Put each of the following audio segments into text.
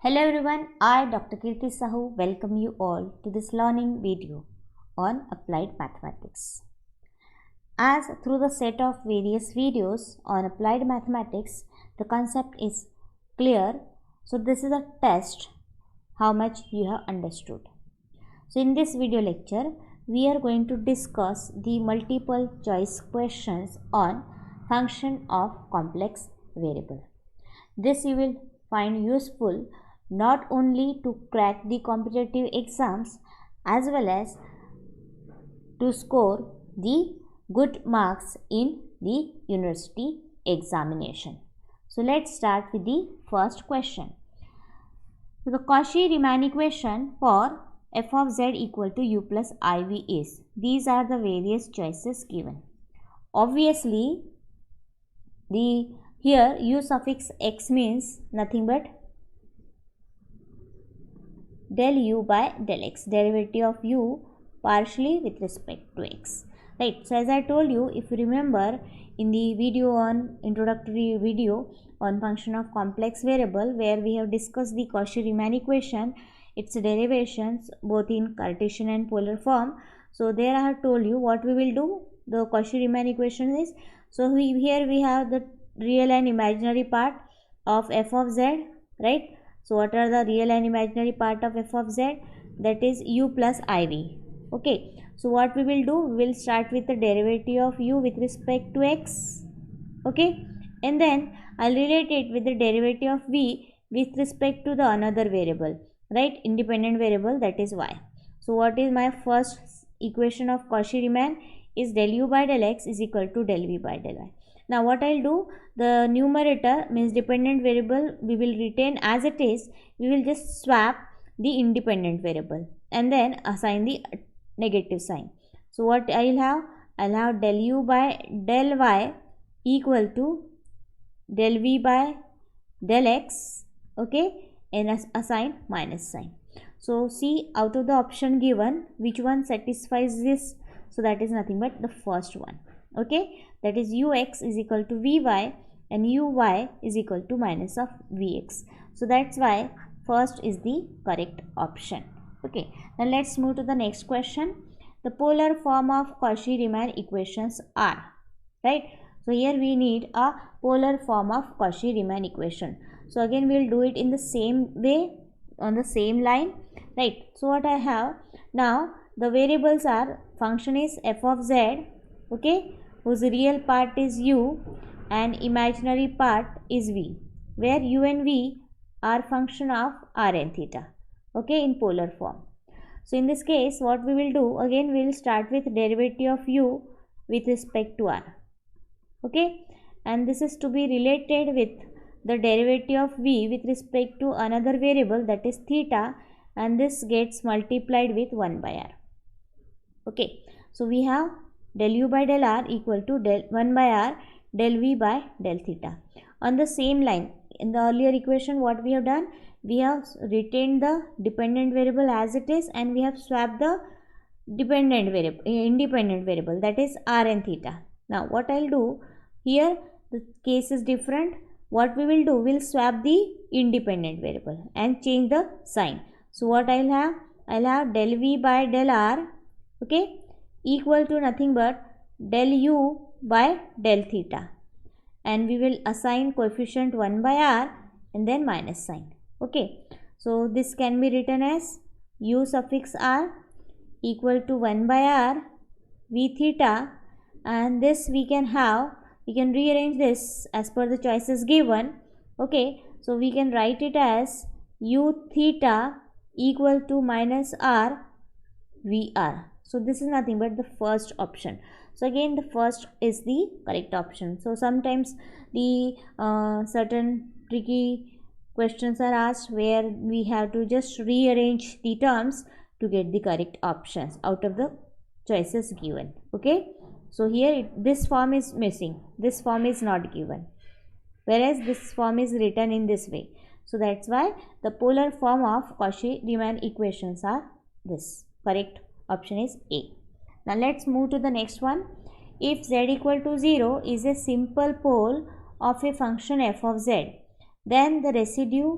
Hello everyone, I Dr. Kirti Sahu welcome you all to this learning video on applied mathematics. As through the set of various videos on applied mathematics, the concept is clear. So this is a test how much you have understood. So in this video lecture, we are going to discuss the multiple choice questions on function of complex variable. This you will find useful not only to crack the competitive exams as well as to score the good marks in the university examination. So let's start with the first question. So the Cauchy-Riemann equation for f of z equal to u plus iv is, these are the various choices given. Obviously, here u suffix x means nothing but del u by del x, derivative of u partially with respect to x, right? So as I told you, if you remember in the video on introductory video on function of complex variable, where we have discussed the Cauchy-Riemann equation, its derivations both in Cartesian and polar form. So there I have told you what we will do. The Cauchy-Riemann equation is, so here we have the real and imaginary part of f of z, right? So what are the real and imaginary part of f of z? That is u plus iv. Okay, so what we will do, we will start with the derivative of u with respect to x, okay, and then I'll relate it with the derivative of v with respect to the another variable, right, independent variable, that is y. So what is my first equation of Cauchy-Riemann is del u by del x is equal to del v by del y. Now what I'll do, the numerator means dependent variable we will retain as it is, we will just swap the independent variable and then assign the negative sign. So what I'll have del u by del y equal to del v by del x, okay, and assign minus sign. So see, out of the option given, which one satisfies this? So that is nothing but the first one, okay, that is ux is equal to vy and uy is equal to minus of vx. So that's why first is the correct option. Okay, now let's move to the next question. The polar form of Cauchy-Riemann equations are, right? So here we need a polar form of Cauchy-Riemann equation. So again we will do it in the same way on the same line, right? So what I have now, the variables are, function is f of z, okay, whose real part is u and imaginary part is v, where u and v are function of r and theta, okay, in polar form. So in this case what we will do, again we will start with derivative of u with respect to r, okay, and this is to be related with the derivative of v with respect to another variable, that is theta, and this gets multiplied with 1 by r. Okay, so we have del u by del r equal to del 1 by r del v by del theta. On the same line, in the earlier equation what we have done, we have retained the dependent variable as it is and we have swapped the independent variable, that is r and theta. Now what I'll do, here the case is different. What we will do, we'll swap the independent variable and change the sign. So what I'll have del v by del r, okay, equal to nothing but del u by del theta, and we will assign coefficient 1 by r and then minus sign, okay. So this can be written as u suffix r equal to 1 by r v theta, and this we can rearrange this as per the choices given, okay. So we can write it as u theta equal to minus r vr. So this is nothing but the first option. So again the first is the correct option. So sometimes the certain tricky questions are asked where we have to just rearrange the terms to get the correct options out of the choices given, okay. So here this form is missing, this form is not given, whereas this form is written in this way. So that's why the polar form of Cauchy-Riemann equations are this. Correct option is A. Now let's move to the next one. If z equal to 0 is a simple pole of a function f of z, then the residue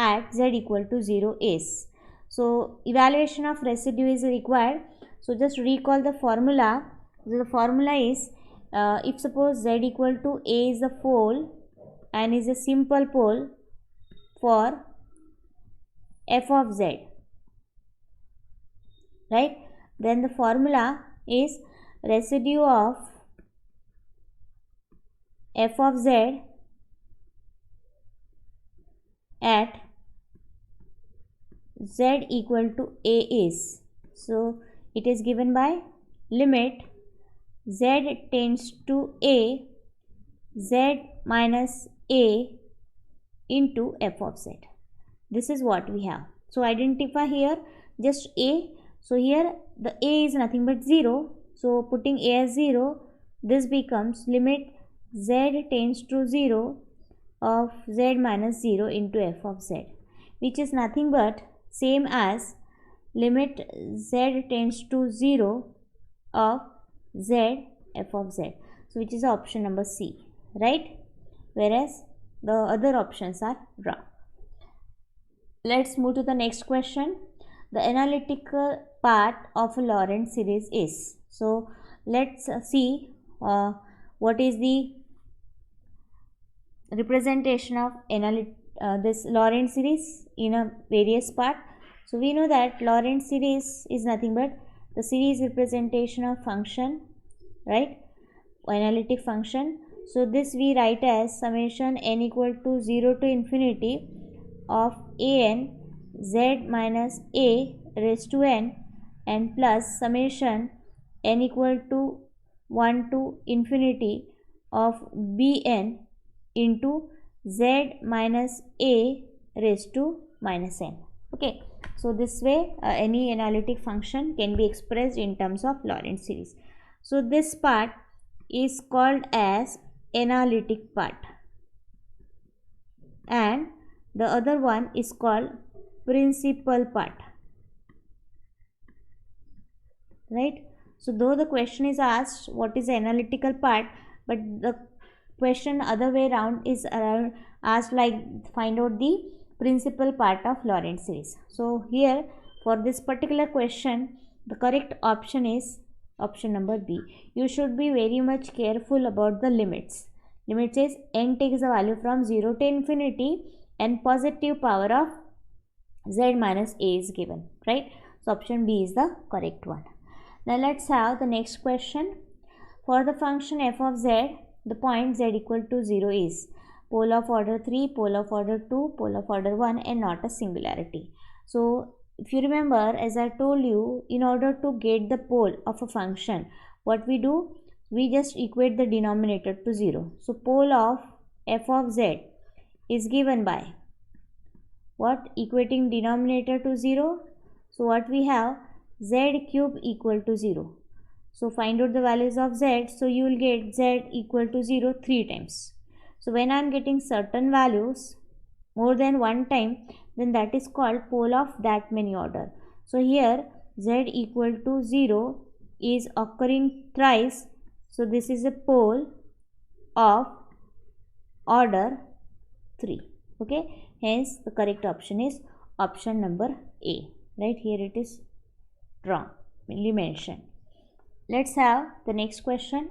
at z equal to 0 is. So evaluation of residue is required. So just recall the formula. The formula is if suppose z equal to a is the pole and is a simple pole for f of z, right, then the formula is residue of f of z at z equal to a is. So it is given by limit z tends to a, z minus a into f of z. This is what we have. So identify here just a. So here the a is nothing but 0. So putting a as 0, this becomes limit z tends to 0 of z minus 0 into f of z, which is nothing but same as limit z tends to 0 of z f of z. So which is option number C, right? Whereas the other options are wrong. Let's move to the next question. The analytical part of a Laurent series is. So let's see what is the representation of this Laurent series in a various part. So we know that Laurent series is nothing but the series representation of function, right? Analytic function. So this we write as summation n equal to 0 to infinity of an z minus a raised to n and plus summation n equal to 1 to infinity of bn into z minus a raised to minus n. Okay, so this way any analytic function can be expressed in terms of Laurent series. So this part is called as analytic part and the other one is called principal part, right? So though the question is asked what is the analytical part, but the question other way around is asked like find out the principal part of Laurent series. So here for this particular question the correct option is option number B. You should be very much careful about the limits. Limit says n takes the value from 0 to infinity and positive power of z minus a is given, right? So option B is the correct one. Now let's have the next question. For the function f of z, the point z equal to 0 is pole of order 3, pole of order 2, pole of order 1 and not a singularity. So if you remember, as I told you, in order to get the pole of a function, what we do? We just equate the denominator to 0. So pole of f of z is given by what? Equating denominator to 0. So what we have? Z cube equal to 0. So find out the values of z. So you will get z equal to 0 3 times. So when I am getting certain values more than one time, then that is called pole of that many order. So here z equal to 0 is occurring thrice. So this is a pole of order 3. Okay. Hence the correct option is option number A. Right here it is wrongly mentioned. Let's have the next question.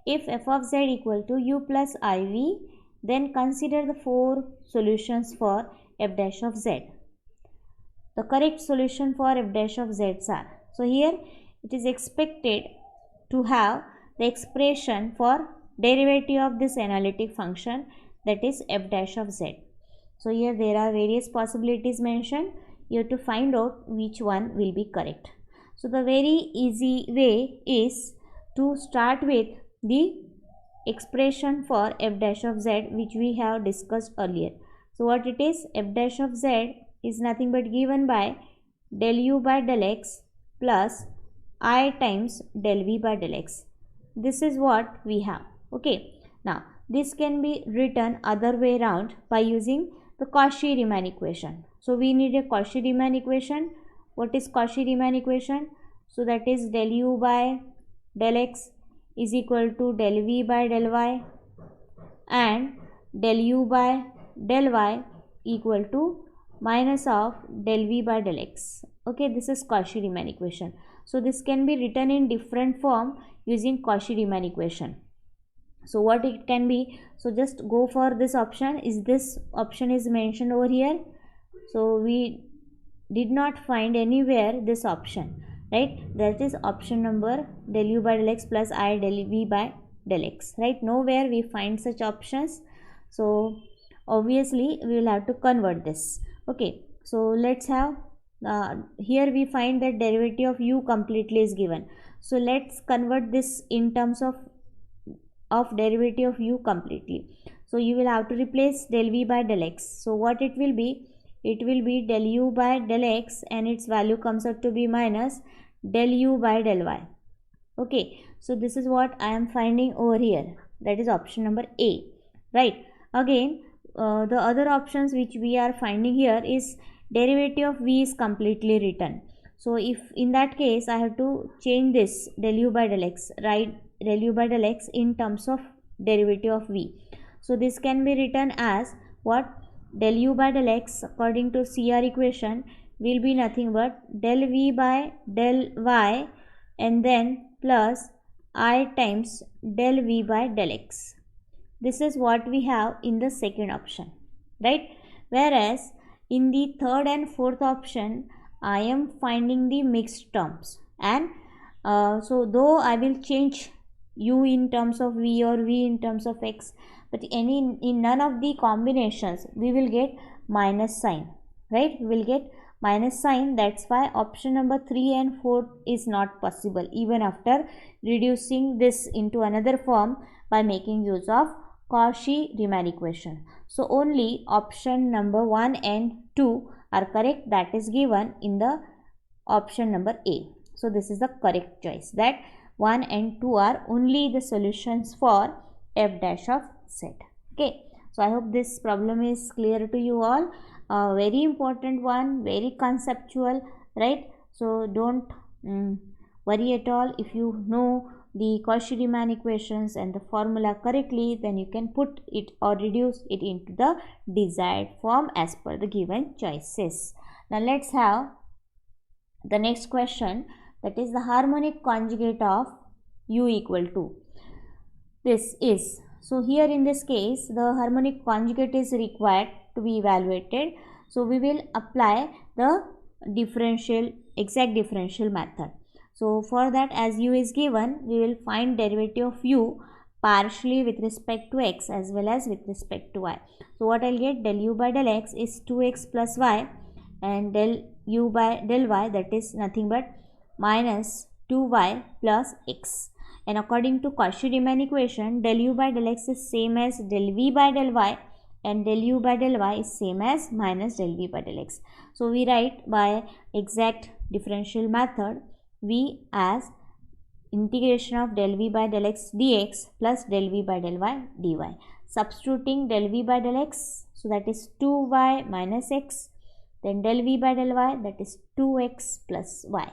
If f of z equal to u plus iv, then consider the 4 solutions for f dash of z. The correct solution for f dash of z are. So here it is expected to have the expression for derivative of this analytic function, that is f dash of z. So here there are various possibilities mentioned. You have to find out which one will be correct. So the very easy way is to start with the expression for f dash of z which we have discussed earlier. So what it is? F dash of z is nothing but given by del u by del x plus I times del v by del x. This is what we have. Okay. Now this can be written other way around by using the Cauchy-Riemann equation. So we need a Cauchy-Riemann equation. What is Cauchy-Riemann equation? So that is del u by del x is equal to del v by del y and del u by del y equal to minus of del v by del x. Okay, this is Cauchy-Riemann equation. So this can be written in different form using Cauchy-Riemann equation. So what it can be, so just go for this option. Is this option is mentioned over here? So we did not find anywhere this option, right? That is option number del u by del x plus I del v by del x, right? Nowhere we find such options. So obviously we will have to convert this. Okay, so let's have here we find that derivative of u completely is given. So let's convert this in terms of derivative of u completely. So you will have to replace del v by del x. So what it will be? It will be del u by del x and its value comes out to be minus del u by del y. Okay, so this is what I am finding over here. That is option number A, right? Again, the other options which we are finding here is derivative of v is completely written. So if in that case I have to change this del u by del x, write del u by del x in terms of derivative of v. So this can be written as what? Del u by del x according to CR equation will be nothing but del v by del y and then plus I times del v by del x. This is what we have in the second option, right? Whereas in the third and fourth option I am finding the mixed terms, and so though I will change u in terms of v or v in terms of x, but in none of the combinations we will get minus sign, right? We will get minus sign. That's why option number 3 and 4 is not possible even after reducing this into another form by making use of Cauchy-Riemann equation. So only option number 1 and 2 are correct, that is given in the option number A. So this is the correct choice, that 1 and 2 are only the solutions for f dash of z. Okay, so I hope this problem is clear to you all. Very important one, very conceptual, right? So don't worry at all. If you know the Cauchy-Riemann equations and the formula correctly, then you can put it or reduce it into the desired form as per the given choices. Now let's have the next question, that is the harmonic conjugate of u equal to. This is, so here in this case the harmonic conjugate is required to be evaluated. So we will apply the exact differential method. So for that, as u is given, we will find derivative of u partially with respect to x as well as with respect to y. So what I'll get, del u by del x is 2x plus y, and del u by del y, that is nothing but minus 2y plus x. And according to Cauchy-Riemann equation, del u by del x is same as del v by del y, and del u by del y is same as minus del v by del x. So we write by exact differential method v as integration of del v by del x dx plus del v by del y dy. Substituting del v by del x, so that is 2y minus x, then del v by del y, that is 2x plus y,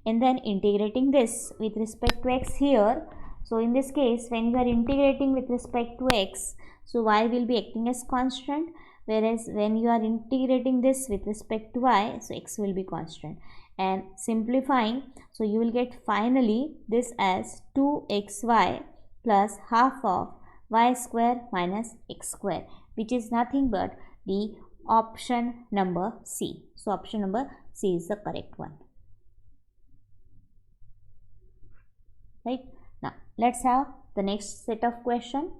and then integrating this with respect to x here. So in this case, when you are integrating with respect to x, so y will be acting as constant, whereas when you are integrating this with respect to y, so x will be constant. And simplifying, so you will get finally this as 2xy plus half of y square minus x square, which is nothing but the option number C. So option number C is the correct one, right? Now let's have the next set of question.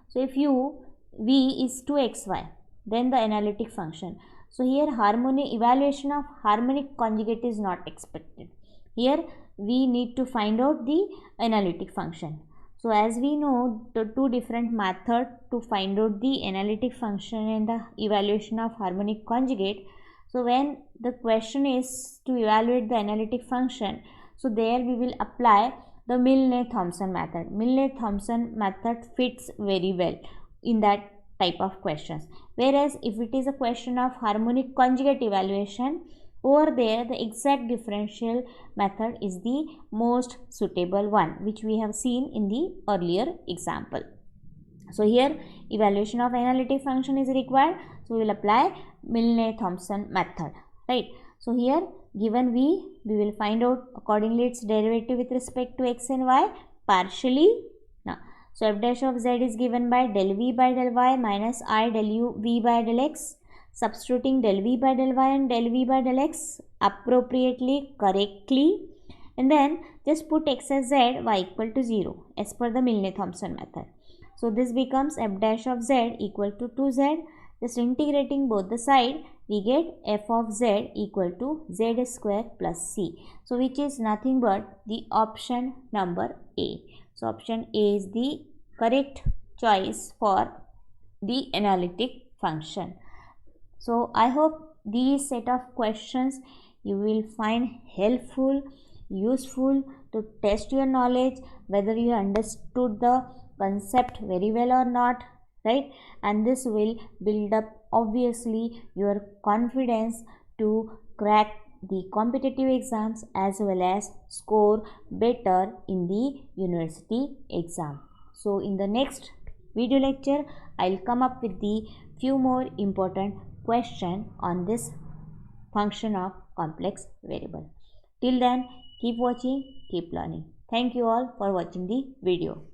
So if u v is 2xy, then the analytic function. So here evaluation of harmonic conjugate is not expected. Here we need to find out the analytic function. So as we know, the two different methods to find out the analytic function and the evaluation of harmonic conjugate. So when the question is to evaluate the analytic function, so there we will apply the Milne-Thomson method. Milne-Thomson method fits very well in that type of questions. Whereas if it is a question of harmonic conjugate evaluation, over there the exact differential method is the most suitable one, which we have seen in the earlier example. So here evaluation of analytic function is required, so we will apply Milne-Thomson method, right? So here given v, we will find out accordingly its derivative with respect to x and y partially. Now, so f dash of z is given by del v by del y minus I del u v by del x. Substituting del v by del y and del v by del x appropriately, correctly, and then just put x as z, y equal to 0 as per the Milne-Thomson method. So this becomes f dash of z equal to 2z. Just integrating both the side, we get f of z equal to z square plus c. So which is nothing but the option number A. So option A is the correct choice for the analytic function. So I hope these set of questions you will find helpful, useful to test your knowledge, whether you understood the concept very well or not, right? And this will build up obviously your confidence to crack the competitive exams as well as score better in the university exam. So in the next video lecture, I'll come up with the few more important question on this function of complex variable. Till then, keep watching, keep learning. Thank you all for watching the video.